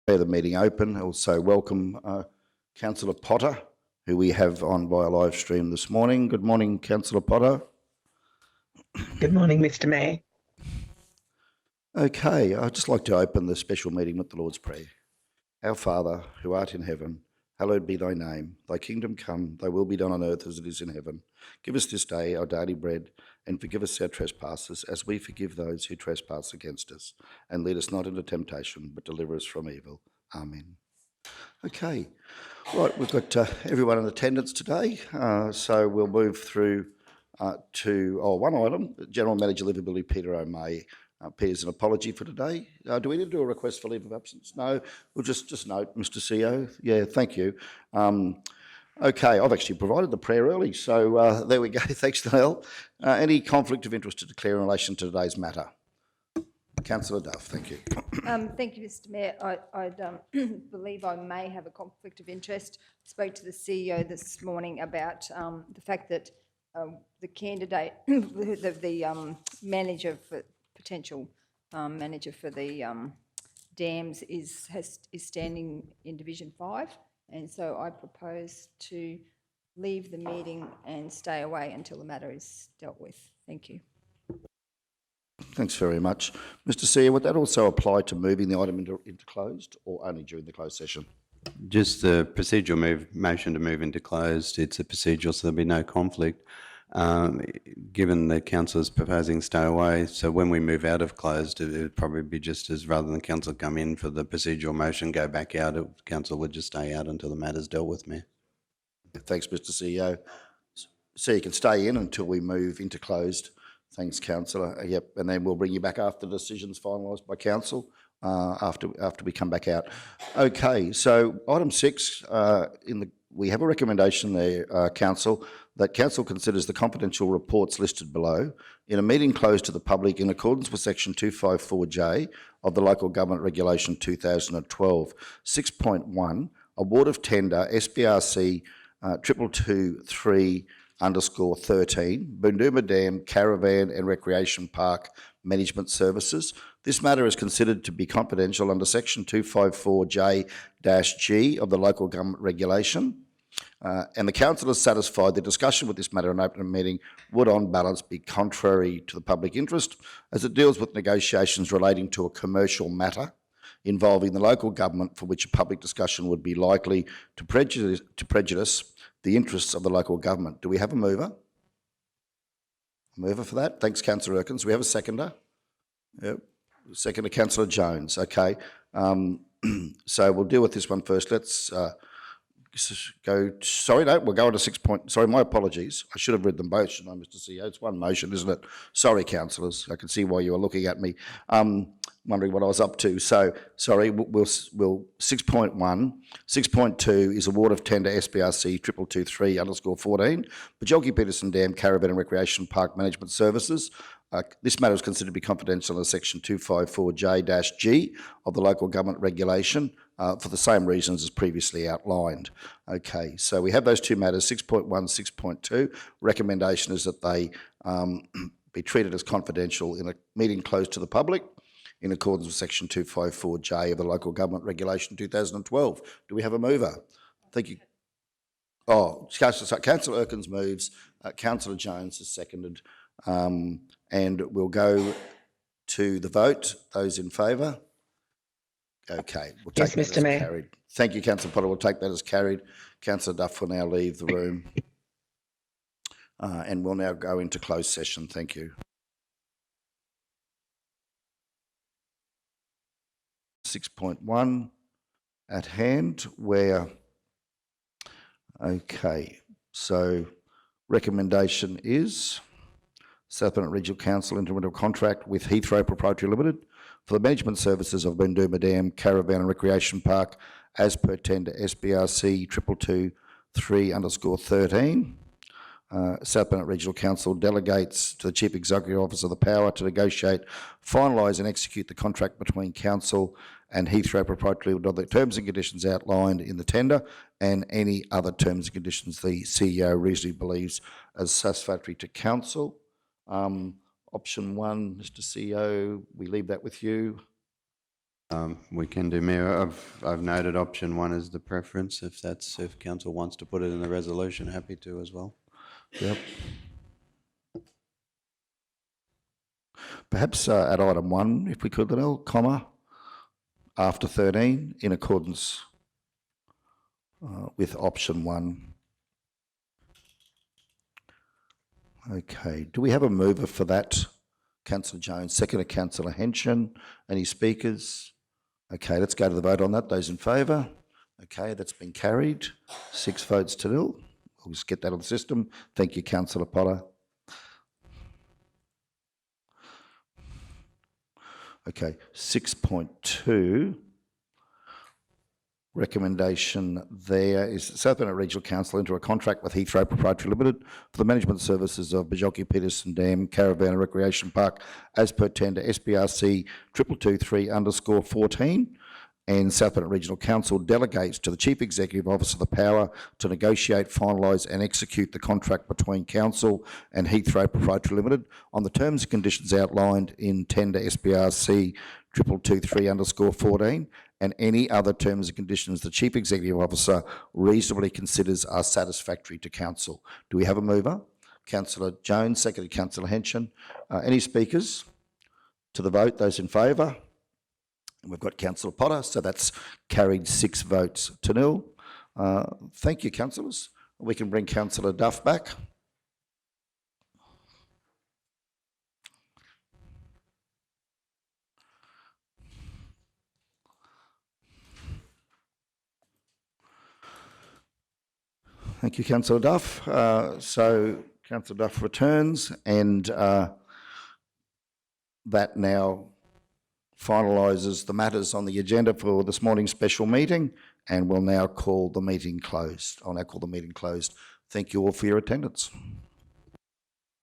Declare the meeting open. Also welcome Councillor Potter, who we have on via live stream this morning. Good morning, Councillor Potter. Good morning, Mr. Mayor. Okay, I'd just like to open the special meeting with the Lord's Prayer. Our Father, who art in heaven, hallowed be thy name. Thy kingdom come, thy will be done on earth as it is in heaven. Give us this day our daily bread, and forgive us our trespasses, as we forgive those who trespass against us. And lead us not into temptation, but deliver us from evil. Amen. Okay, right, we've got everyone in attendance today, so we'll move through to one item. General Manager Livability Peter O'May. Peter's an apology for today. Do we need to do a request for leave of absence? No, we'll just note, Mr. CEO. Yeah, thank you. Okay, I've actually provided the prayer early, so there we go. Thanks, Dale. Any conflict of interest to declare in relation to today's matter? Councillor Duff, thank you. Thank you, Mr. Mayor. I believe I may have a conflict of interest. I spoke to the CEO this morning about the fact that the candidate, the manager for potential manager for the dams is standing in Division 5, and so I propose to leave the meeting and stay away until the matter is dealt with. Thank you. Thanks very much. Mr. CEO, would that also apply to moving the item into closed, or only during the closed session? Just the procedural motion to move into closed. It's a procedural, so there'll be no conflict. Given the council is proposing stay away, so when we move out of closed, it would probably be just as, rather than council come in for the procedural motion, go back out, council would just stay out until the matter's dealt with, Mayor. Thanks, Mr. CEO. So you can stay in until we move into closed. Thanks, councillor. Yep, and then we'll bring you back after the decision's finalised by council, after we come back out. Okay, so item 6, we have a recommendation there, council, that council considers the confidential reports listed below in a meeting closed to the public in accordance with section 254J of the Local Government Regulation 2012. 6.1, award of tender SBRC 2223 _13, Boondooma Dam Caravan and Recreation Park Management Services. This matter is considered to be confidential under section 254J-G of the Local Government Regulation, and the council is satisfied the discussion with this matter in open meeting would on balance be contrary to the public interest, as it deals with negotiations relating to a commercial matter involving the local government, for which a public discussion would be likely to prejudice the interests of the local government. Do we have a mover? A mover for that? Thanks, Councillor Erkins. Do we have a seconder? Yep. Seconder, Councillor Jones. Okay. So we'll deal with this one first. Let's go. Sorry, no, we'll go on to 6 point. Sorry, my apologies. I should have read them both, shouldn't I, Mr. CEO? It's one motion, isn't it? Sorry, councillors. I can see why you were looking at me, wondering what I was up to. So, sorry, we'll 6.1. 6.2 is award of tender SBRC 2223 _14, Pajolki Peterson Dam Caravan and Recreation Park Management Services. This matter is considered to be confidential under section 254J-G of the Local Government Regulation for the same reasons as previously outlined. Okay, so we have those two matters, 6.1, 6.2. Recommendation is that they be treated as confidential in a meeting closed to the public in accordance with section 254J of the Local Government Regulation 2012. Do we have a mover? Thank you. Oh, Councillor Erkins moves, Councillor Jones is seconded, and we'll go to the vote. Those in favour? Okay, we'll take that as carried. Thank you, Councillor Potter. We'll take that as carried. Councillor Duff will now leave the room, and we'll now go into closed session. Thank you. 6.1 at hand, where, okay, so recommendation is South Burnett Regional Council enter into a contract with Heathrow Proprietary Limited for the management services of Boondooma Dam Caravan and Recreation Park as per tender SBRC 2223 _13. South Burnett Regional Council delegates to the Chief Executive Officer the power to negotiate, finalise and execute the contract between Council and Heathrow Proprietary Limited on the terms and conditions outlined in the tender and any other terms and conditions the CEO reasonably believes as satisfactory to Council. Option 1, Mr. CEO, we leave that with you. We can do, Mayor. I've noted option 1 as the preference. If council wants to put it in the resolution, happy to as well. Yep. Perhaps at item 1, if we could, Liddell, comma, after 13, in accordance with option 1. Okay, do we have a mover for that? Councillor Jones, seconded Councillor Henson. Any speakers? Okay, let's go to the vote on that. Those in favour? Okay, that's been carried. 6 votes to 0. We'll just get that on the system. Thank you, Councillor Potter. Okay, 6.2. Recommendation there is South Bennett Regional Council enter a contract with Heathrow Proprietary Limited for the management services of Bajoki Peterson Dam Caravan and Recreation Park as per tender SBRC 2223_14, and South Bennett Regional Council delegates to the Chief Executive Officer the power to negotiate, finalise and execute the contract between Council and Heathrow Proprietary Limited on the terms and conditions outlined in tender SBRC 2223_14 and any other terms and conditions the Chief Executive Officer reasonably considers are satisfactory to Council. Do we have a mover? Councillor Jones, seconded Councillor Henson. Any speakers to the vote? Those in favour? We've got Councillor Potter, so that's carried 6 votes to 0. Thank you, councillors. We can bring Councillor Duff back. Thank you, Councillor Duff. So Councillor Duff returns, and that now finalises the matters on the agenda for this morning's special meeting, and we'll now call the meeting closed. I'll now call the meeting closed. Thank you all for your attendance.